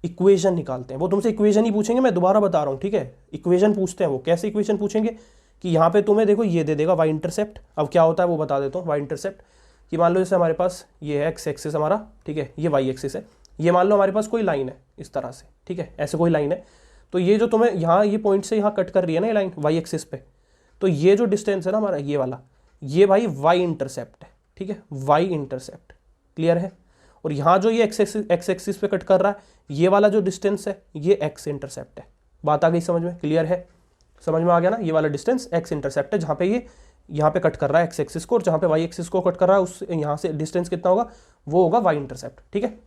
इक्वेशन निकालते हैं। वो तुमसे इक्वेशन ही पूछेंगे, मैं दोबारा बता रहा हूँ। ठीक है, इक्वेशन पूछते हैं वो, कैसे इक्वेशन पूछेंगे कि यहाँ पे तुम्हें देखो ये दे देगा वाई इंटरसेप्ट। अब क्या होता है वो बता देता हूँ। वाई इंटरसेप्ट कि मान लो जैसे हमारे पास ये है एक्स एक्सिस हमारा, ठीक है, ये वाई एक्सिस है, ये मान लो हमारे पास कोई लाइन है इस तरह से। ठीक है, ऐसे कोई लाइन है, तो ये जो तुम्हें यहाँ ये पॉइंट से यहाँ कट कर रही है ना ये लाइन वाई एक्सिस पे, तो ये जो डिस्टेंस है ना हमारा ये वाला, ये भाई वाई इंटरसेप्ट है। ठीक है, वाई इंटरसेप्ट, क्लियर है। और यहाँ जो ये एक्स एक्सिस पे कट कर रहा है, ये वाला जो डिस्टेंस है ये एक्स इंटरसेप्ट है। बात आ गई समझ में, क्लियर है, समझ में आ गया ना। ये वाला डिस्टेंस एक्स इंटरसेप्ट है, जहाँ पे ये यहाँ पे कट कर रहा है एक्स एक्सिस को, और जहाँ पे वाई एक्सिस को कट कर रहा है उस यहाँ से डिस्टेंस कितना होगा, वो होगा वाई इंटरसेप्ट। ठीक है,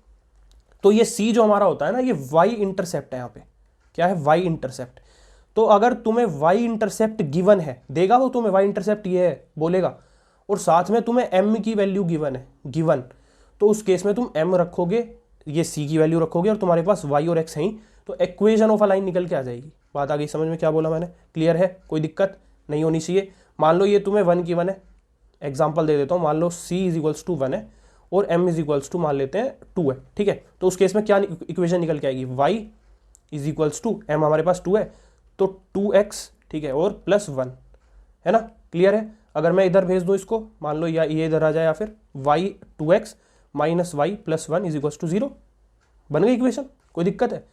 तो ये सी जो हमारा होता है ना, ये वाई इंटरसेप्ट है। यहाँ पे क्या है, वाई इंटरसेप्ट। तो अगर तुम्हें वाई इंटरसेप्ट गिवन है, देगा वो तुम्हें वाई इंटरसेप्ट ये है बोलेगा, और साथ में तुम्हें एम की वैल्यू गिवन है, गिवन, तो उस केस में तुम एम रखोगे, ये सी की वैल्यू रखोगे, और तुम्हारे पास वाई और एक्स है ही, तो इक्वेशन ऑफ अ लाइन निकल के आ जाएगी। बात आ गई समझ में, क्या बोला मैंने, क्लियर है, कोई दिक्कत नहीं होनी चाहिए। मान लो ये तुम्हें 1 गिवन है, एग्जाम्पल दे देता हूँ, मान लो सी इज इक्वल्स टू 1 है और m इज इक्वल्स टू मान लेते हैं 2 है। ठीक है, तो उस केस में क्या इक्वेशन निकल के आएगी, y is equals to m, हमारे पास 2 है तो 2x, ठीक है, और प्लस 1 है ना, क्लियर है। अगर मैं इधर भेज दूँ इसको, मान लो या ये इधर आ जाए, या फिर y 2x minus Y plus 1 is equals to 0, बन गई इक्वेशन, कोई दिक्कत है।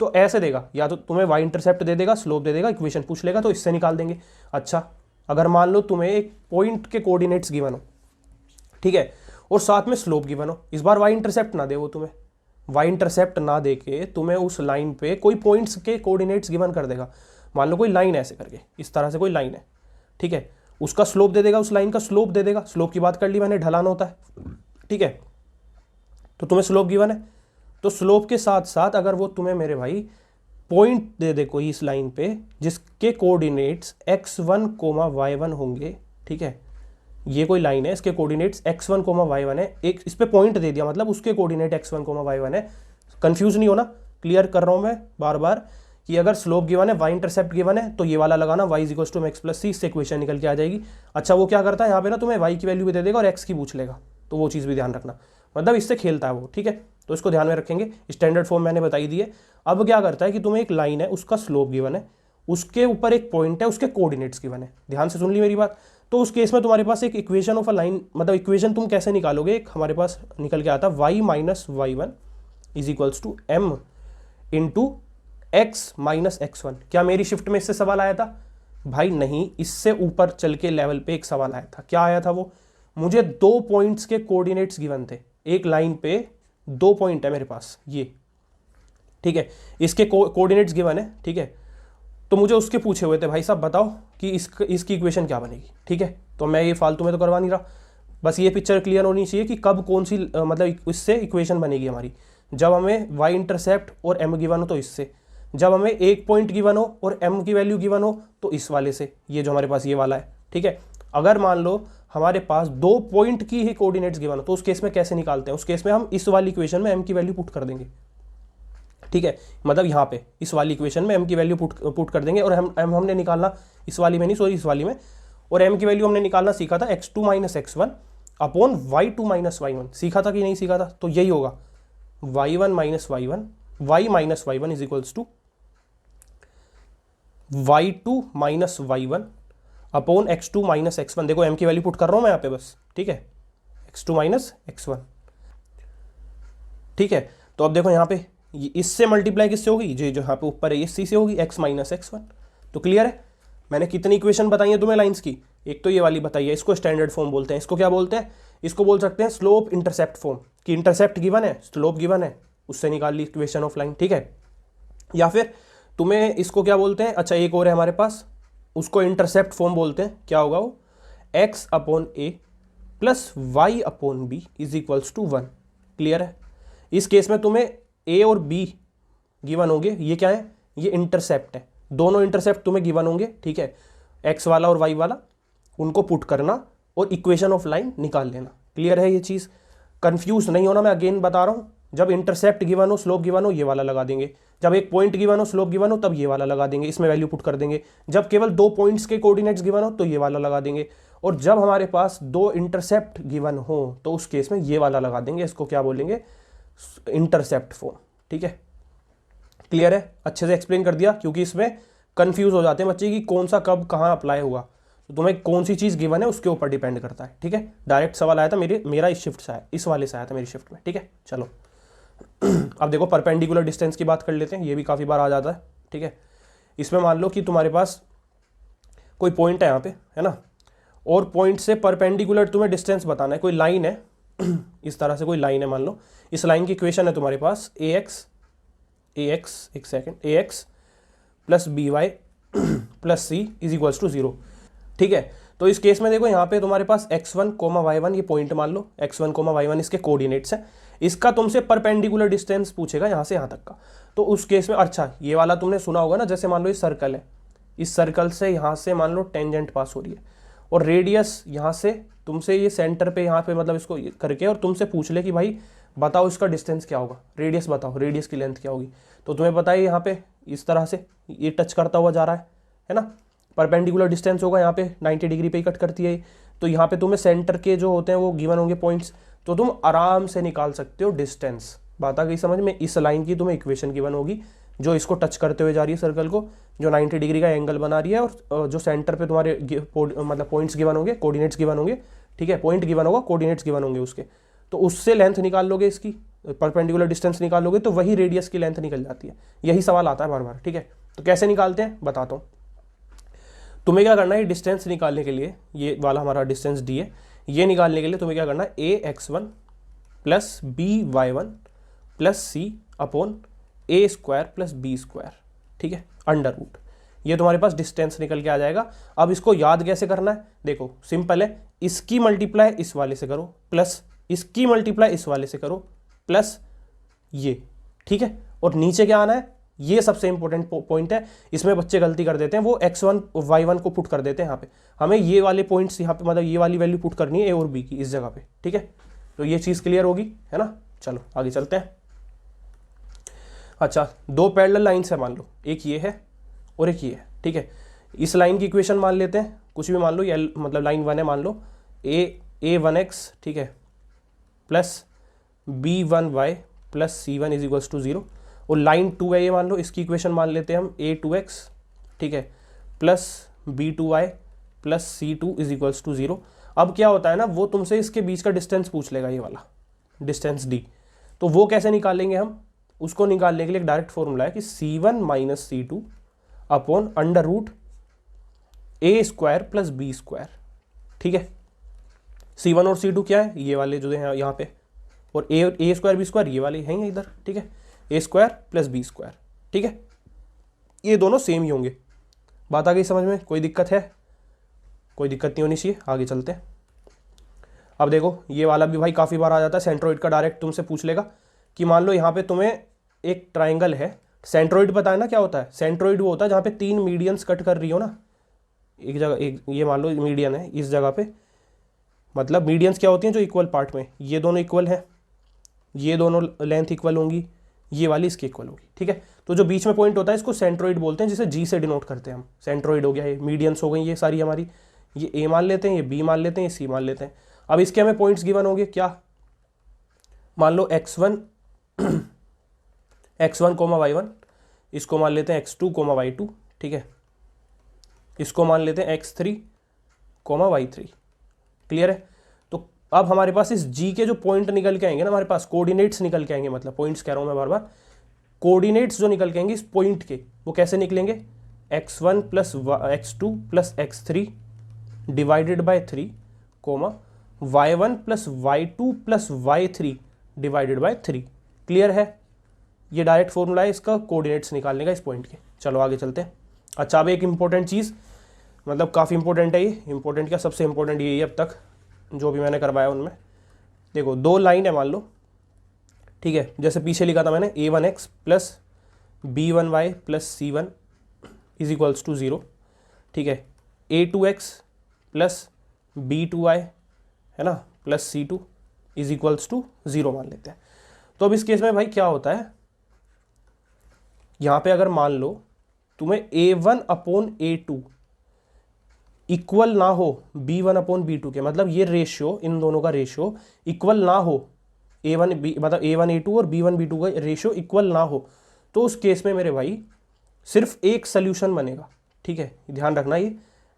तो ऐसे देगा, या तो तुम्हें y इंटरसेप्ट दे देगा, स्लोप दे देगा, इक्वेशन पूछ लेगा, तो इससे निकाल देंगे। अच्छा, अगर मान लो तुम्हें एक पॉइंट के कोऑर्डिनेट्स गिवन हो, ठीक है, और साथ में स्लोप गिवन हो, इस बार y इंटरसेप्ट ना दे, वो तुम्हें y इंटरसेप्ट ना दे के तुम्हें उस लाइन पे कोई पॉइंट्स के कोऑर्डिनेट्स गिवन कर देगा। मान लो कोई लाइन है ऐसे करके, इस तरह से कोई लाइन है, ठीक है, उसका स्लोप दे देगा, उस लाइन का स्लोप दे देगा। स्लोप की बात कर ली मैंने, ढलान होता है, ठीक है, तो तुम्हें स्लोप गिवन है, तो स्लोप के साथ साथ अगर वो तुम्हें मेरे भाई पॉइंट दे दे कोई इस लाइन पे जिसके कोऑर्डिनेट्स x1, y1 होंगे, ठीक है, ये कोई लाइन है, इसके कोऑर्डिनेट्स x1, y1 है, एक इस पे पॉइंट दे दिया, मतलब उसके कोऑर्डिनेट x1, y1 है। कंफ्यूज नहीं होना, क्लियर कर रहा हूं मैं बार बार कि अगर स्लोप गिवन है, y इंटरसेप्ट गिवन है, तो ये वाला लगाना y is equals to x plus C, इससे इक्वेशन निकल के आ जाएगी। अच्छा, वो क्या करता है यहाँ पे ना, तुम्हें y की वैल्यू भी दे देगा और x की पूछ लेगा, तो वो चीज़ भी ध्यान रखना, मतलब इससे खेलता है वो, ठीक है, तो इसको ध्यान में रखेंगे। स्टैंडर्ड फॉर्म मैंने बताई दी है। अब क्या करता है कि तुम्हें एक लाइन है, उसका स्लोप गिवन है, उसके ऊपर एक पॉइंट है, उसके कोऑर्डिनेट्स गिवन है, ध्यान से सुन ली मेरी बात। तो उस केस में तुम्हारे पास एक इक्वेशन ऑफ अ लाइन, मतलब इक्वेशन तुम कैसे निकालोगे, एक हमारे पास निकल के आता है y minus y1 is equals to m into x minus x1। क्या मेरी शिफ्ट में इससे सवाल आया था भाई? नहीं, इससे ऊपर चल के लेवल पे एक सवाल आया था। क्या आया था वो? मुझे 2 पॉइंट्स के कोऑर्डिनेट्स गिवन थे, एक लाइन पे 2 पॉइंट है मेरे पास, ये ठीक है, इसके कोऑर्डिनेट्स गिवन है, ठीक है, तो मुझे उसके पूछे हुए थे, भाई साहब बताओ कि इसकी इक्वेशन क्या बनेगी, ठीक है। तो मैं ये फालतू में तो करवा नहीं रहा, बस ये पिक्चर क्लियर होनी चाहिए कि कब कौन सी मतलब इससे इक्वेशन बनेगी हमारी। जब हमें y इंटरसेप्ट और m गिवन हो तो इससे, जब हमें एक पॉइंट गिवन हो और m की वैल्यू गिवन हो तो इस वाले से, ये जो हमारे पास ये वाला है, ठीक है। अगर मान लो हमारे पास 2 पॉइंट की ही कोऑर्डिनेट्स गिवन हो तो उस केस में कैसे निकालते हैं? उस केस में हम इस वाली इक्वेशन में m की वैल्यू पुट कर देंगे, ठीक है, मतलब यहाँ पे इस वाली इक्वेशन में m की वैल्यू पुट कर देंगे। और m हमने निकालना इस वाली में नहीं, सॉरी इस वाली में, और m की वैल्यू हमने निकालना सीखा था x2 minus x1 upon y2 minus y1। सीखा था कि नहीं सीखा था? तो यही होगा y1 minus y1, y minus y1 is equals to y2 minus y1 upon x2 minus x1। देखो m की वैल्यू पुट कर रहा हूं मैं यहाँ पे बस, ठीक है, x2 माइनस x1, ठीक है। तो अब देखो यहाँ पे इससे मल्टीप्लाई किससे होगी, जो यहाँ पे ऊपर है ये c से होगी, x माइनस x1। तो क्लियर है? मैंने कितनी इक्वेशन बताई है तुम्हें लाइंस की? एक तो ये वाली बताई है, इसको स्टैंडर्ड फॉर्म बोलते हैं। इसको क्या बोलते हैं? इसको बोल सकते हैं स्लोप इंटरसेप्ट फॉर्म, कि इंटरसेप्ट गिवन है, स्लोप गिवन है, उससे निकाल ली इक्वेशन ऑफ लाइन, ठीक है। या फिर तुम्हें इसको क्या बोलते हैं, अच्छा एक और है हमारे पास, उसको इंटरसेप्ट फॉर्म बोलते हैं। क्या होगा वो? x upon A plus Y upon B is equals to 1। Clear है? इस केस में तुम्हें a और b गिवन होंगे। ये क्या है? ये इंटरसेप्ट है, दोनों इंटरसेप्ट तुम्हें गिवन होंगे, ठीक है। x वाला और y वाला, उनको पुट करना और इक्वेशन ऑफ लाइन निकाल लेना। क्लियर है ये चीज़? कंफ्यूज नहीं होना, मैं अगेन बता रहा हूँ। जब इंटरसेप्ट गिवन हो, स्लोप गिवन हो, ये वाला लगा देंगे। जब एक पॉइंट गिवन हो, स्लोप गिवन हो, तब ये वाला लगा देंगे, इसमें वैल्यू पुट कर देंगे। जब केवल 2 पॉइंट्स के कोऑर्डिनेट्स गिवन हो तो ये वाला लगा देंगे। और जब हमारे पास 2 इंटरसेप्ट गिवन हो तो उस केस में ये वाला लगा देंगे। इसको क्या बोलेंगे? इंटरसेप्ट फॉर्म, ठीक है। क्लियर है? अच्छे से एक्सप्लेन कर दिया, क्योंकि इसमें कंफ्यूज हो जाते हैं बच्चे कि कौन सा कब कहाँ अप्लाई होगा। तो तुम्हें कौन सी चीज़ गिवन है उसके ऊपर डिपेंड करता है, ठीक है। डायरेक्ट सवाल आया था मेरा इस शिफ्ट से आया, इस वाले से आया था मेरी शिफ्ट में, ठीक है। चलो अब देखो परपेंडिकुलर डिस्टेंस की बात कर लेते हैं, ये भी काफ़ी बार आ जाता है, ठीक है। इसमें मान लो कि तुम्हारे पास कोई पॉइंट है यहाँ पे, है ना, और पॉइंट से परपेंडिकुलर तुम्हें डिस्टेंस बताना है। कोई लाइन है इस तरह से कोई लाइन है, मान लो इस लाइन की इक्वेशन है तुम्हारे पास ax एक second, ax plus B Y plus C is equals to 0, ठीक है। तो इस केस में देखो यहाँ पे तुम्हारे पास x1 कोमा y1 ये पॉइंट मान लो, x1 कोमा y1 इसके कोऑर्डिनेट्स हैं। इसका तुमसे परपेंडिकुलर डिस्टेंस पूछेगा यहाँ से यहाँ तक का। तो उस केस में अच्छा ये वाला तुमने सुना होगा ना, जैसे मान लो ये सर्कल है, इस सर्कल से यहाँ से मान लो टेंजेंट पास हो रही है, और रेडियस यहाँ से तुमसे ये सेंटर पे यहाँ पे मतलब इसको करके और तुमसे पूछ ले कि भाई बताओ इसका डिस्टेंस क्या होगा, रेडियस बताओ, रेडियस की लेंथ क्या होगी। तो तुम्हें पता है यहाँ पे इस तरह से ये टच करता हुआ जा रहा है ना, परपेंडिकुलर डिस्टेंस होगा यहाँ पे 90 डिग्री पे ही कट करती है। तो यहाँ पे तुम्हें सेंटर के जो होते हैं वो गिवन होंगे पॉइंट्स, तो तुम आराम से निकाल सकते हो डिस्टेंस। बात आ गई समझ में? इस लाइन की तुम्हें इक्वेशन गिवन होगी जो इसको टच करते हुए जा रही है सर्कल को, जो 90 डिग्री का एंगल बना रही है, और जो सेंटर पे तुम्हारे मतलब पॉइंट्स गिवन होंगे, कोऑर्डिनेट्स गिवन होंगे, ठीक है। पॉइंट गिवन होगा, कोऑर्डिनेट्स गिवन होंगे उसके, तो उससे लेंथ निकाल लोगे, इसकी परपेंडिकुलर डिस्टेंस निकाल लोगे तो वही रेडियस की लेंथ निकल जाती है। यही सवाल आता है बार बार, ठीक है। तो कैसे निकालते हैं बताता हूँ। तुम्हें क्या करना है, डिस्टेंस निकालने के लिए, ये वाला हमारा डिस्टेंस डी है, ये निकालने के लिए तुम्हें क्या करना है, ax1 plus by1 plus C upon a square plus b square, ठीक है, अंडर रूट। ये तुम्हारे पास डिस्टेंस निकल के आ जाएगा। अब इसको याद कैसे करना है, देखो सिंपल है, इसकी मल्टीप्लाई इस वाले से करो, प्लस इसकी मल्टीप्लाई इस वाले से करो, प्लस ये, ठीक है। और नीचे क्या आना है, ये सबसे इंपॉर्टेंट पॉइंट है, इसमें बच्चे गलती कर देते हैं, वो x1 y1 को पुट कर देते हैं यहाँ पे। हमें ये वाले पॉइंट्स यहाँ पे मतलब ये वाली वैल्यू पुट करनी है a और b की इस जगह पे, ठीक है। तो ये चीज़ क्लियर होगी, है ना। चलो आगे चलते हैं। अच्छा 2 पैरेलल लाइन्स है मान लो, एक ये है और एक ये है, ठीक है। इस लाइन की इक्वेशन मान लेते हैं, कुछ भी मान लो, ये मतलब लाइन 1 है मान लो, a1x, ठीक है, plus b1y plus c1 is equals to 0। और लाइन 2 है ये मान लो, इसकी इक्वेशन मान लेते हैं हम a2x, ठीक है, plus b2y plus c2 is equals to 0। अब क्या होता है ना, वो तुमसे इसके बीच का डिस्टेंस पूछ लेगा, ये वाला डिस्टेंस d। तो वो कैसे निकालेंगे हम, उसको निकालने के लिए एक डायरेक्ट फॉर्मूला है कि c1 minus c2 upon under root a square plus b square, ठीक है। c1 और c2 क्या है, ये वाले जो है यहाँ पे, और a स्क्वायर b स्क्वायर ये वाले हैं इधर, ठीक है, a square plus b square, ठीक है। ये दोनों सेम ही होंगे। बात आ गई समझ में? कोई दिक्कत है? कोई दिक्कत नहीं होनी चाहिए। आगे चलते हैं। अब देखो ये वाला भी भाई काफ़ी बार आ जाता है, सेंट्रोइड का डायरेक्ट तुमसे पूछ लेगा कि मान लो यहाँ पे तुम्हें एक ट्राइंगल है, सेंट्रोइड पता है ना क्या होता है? सेंट्रोइड वो होता है जहाँ पे 3 मीडियंस कट कर रही हो ना एक जगह, एक ये मान लो मीडियन है इस जगह पे, मतलब मीडियंस क्या होती हैं, जो इक्वल पार्ट में, ये दोनों इक्वल हैं, ये दोनों लेंथ इक्वल होंगी, ये वाली इसकी इक्वल होगी, ठीक है। तो जो बीच में पॉइंट होता है इसको सेंट्रोइड बोलते हैं, जिसे जी से डिनोट करते हैं हम। सेंट्रोइड हो गया, ये मीडियंस हो गई ये सारी हमारी, ये ए मान लेते हैं, ये बी मान लेते हैं, ये सी मान लेते हैं। अब इसके हमें पॉइंट्स गिवन होंगे क्या, मान लो x1 कोमा y1, इसको मान लेते हैं x2 कोमा y2, ठीक है, इसको मान लेते हैं x3 कोमा y3। क्लियर है। तो अब हमारे पास इस g के जो पॉइंट निकल के आएंगे ना, हमारे पास कोऑर्डिनेट्स निकल के आएंगे, मतलब पॉइंट्स कह रहा हूं मैं बार बार, कोऑर्डिनेट्स जो निकल के आएंगे इस पॉइंट के, वो कैसे निकलेंगे, x1 plus x2 plus x3 divided by 3 comma y1 plus y2 plus y3 divided by 3। Clear है। ये डायरेक्ट फॉर्मूला है इसका कोऑर्डिनेट्स निकालने का इस पॉइंट के। चलो आगे चलते हैं। अच्छा, अब एक इंपॉर्टेंट चीज़, मतलब काफ़ी इंपॉर्टेंट है ये, इंपॉर्टेंट क्या, सबसे इंपॉर्टेंट यही है अब तक जो भी मैंने करवाया उनमें। देखो दो लाइन है मान लो, ठीक है, जैसे पीछे लिखा था मैंने a1x plus b1y plus c1 is equals to 0, ठीक है, a2x प्लस b2y है ना plus c2 is equals to 0 मान लेते हैं। तो अब इस केस में भाई क्या होता है, यहां पे अगर मान लो तुम्हें a1 अपॉन a2 इक्वल ना हो b1 अपॉन b2 के, मतलब ये रेशियो, इन दोनों का रेशियो इक्वल ना हो, a1 b मतलब a1 a2 और b1 b2 का रेशियो इक्वल ना हो, तो उस केस में मेरे भाई सिर्फ एक सोल्यूशन बनेगा। ठीक है, ध्यान रखना, ये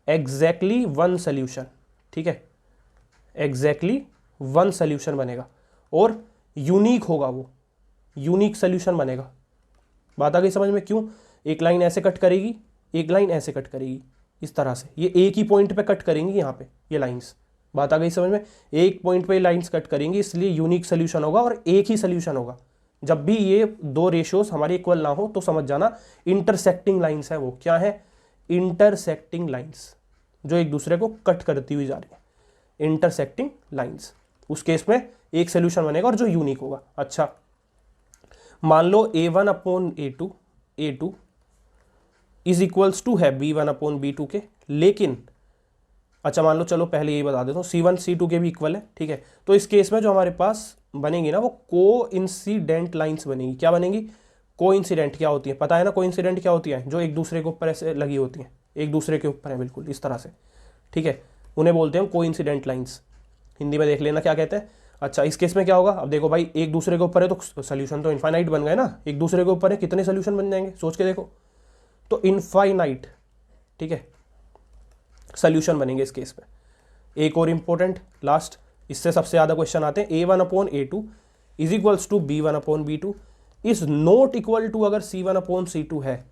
एग्जैक्टली वन सोल्यूशन, ठीक है, एग्जैक्टली वन सोल्यूशन बनेगा और यूनिक होगा, वो यूनिक सोल्यूशन बनेगा। बात आ गई समझ में? क्यों, एक लाइन ऐसे कट करेगी, एक लाइन ऐसे कट करेगी, इस तरह से ये एक ही पॉइंट पे कट करेंगी यहाँ पे ये लाइंस। बात आ गई समझ में? एक पॉइंट पे लाइंस कट करेंगी, इसलिए यूनिक सोल्यूशन होगा और एक ही सोल्यूशन होगा। जब भी ये दो रेशियोज हमारे इक्वल ना हो तो समझ जाना इंटरसेक्टिंग लाइंस है। वो क्या है? इंटरसेक्टिंग लाइंस, जो एक दूसरे को कट करती हुई जा रही है, इंटरसेक्टिंग लाइंस। उस केस में एक सोल्यूशन बनेगा और जो यूनिक होगा। अच्छा, मान लो a1 upon a2 is equals to है b1 अपॉन b2 के, लेकिन अच्छा मान लो, चलो पहले यही बता देता हूँ, c1 c2 के भी इक्वल है। ठीक है, तो इस केस में जो हमारे पास बनेगी ना, वो को इंसिडेंट लाइंस बनेगी। क्या बनेगी? को इंसिडेंट क्या होती है पता है ना? को इंसिडेंट क्या होती है? जो एक दूसरे के ऊपर ऐसे लगी होती हैं, एक दूसरे के ऊपर है बिल्कुल इस तरह से। ठीक है, उन्हें बोलते हैं को इंसिडेंट लाइंस। हिंदी में देख लेना क्या कहते हैं। अच्छा, इस केस में क्या होगा? अब देखो भाई, एक दूसरे के ऊपर है तो सोल्यूशन तो इनफाइनाइट बन गए ना। एक दूसरे के ऊपर है, कितने सोल्यूशन बन जाएंगे सोच के देखो, तो इनफाइनाइट, ठीक है, सोल्यूशन बनेंगे इस केस में। एक और इंपॉर्टेंट लास्ट, इससे सबसे ज्यादा क्वेश्चन आते हैं। a1 upon a2 is equals to b1 upon b2 is not equal to, अगर c1 अपॉन c2 है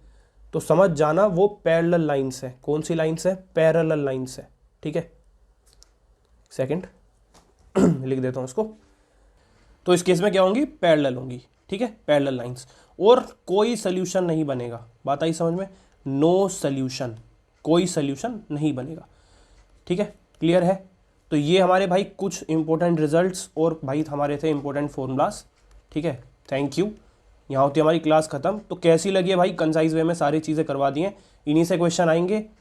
तो समझ जाना वो पैरेलल लाइंस है। कौन सी लाइंस है? पैरेलल लाइंस है। ठीक है, सेकंड लिख देता हूं इसको। तो इस केस में क्या होंगी? पैरेलल होंगी। ठीक है, पैरेलल लाइंस, और कोई सोल्यूशन नहीं बनेगा। बात आई समझ में? नो सोल्यूशन, कोई सोल्यूशन नहीं बनेगा। ठीक है, क्लियर है? तो ये हमारे भाई कुछ इंपॉर्टेंट रिजल्ट्स और भाई हमारे थे इंपॉर्टेंट फॉर्मूलाज। ठीक है, थैंक यू। यहाँ होती हमारी क्लास खत्म। तो कैसी लगी है भाई? कंसाइज वे में सारी चीज़ें करवा दी हैं। इन्हीं से क्वेश्चन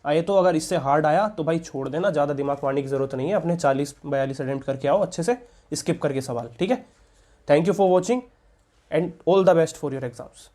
आए तो अगर इससे हार्ड आया तो भाई छोड़ देना, ज़्यादा दिमाग मारने की जरूरत नहीं है। अपने 40-42 अटेम्प्ट करके आओ अच्छे से, स्किप करके सवाल। ठीक है, thank you for watching and all the best for your exams.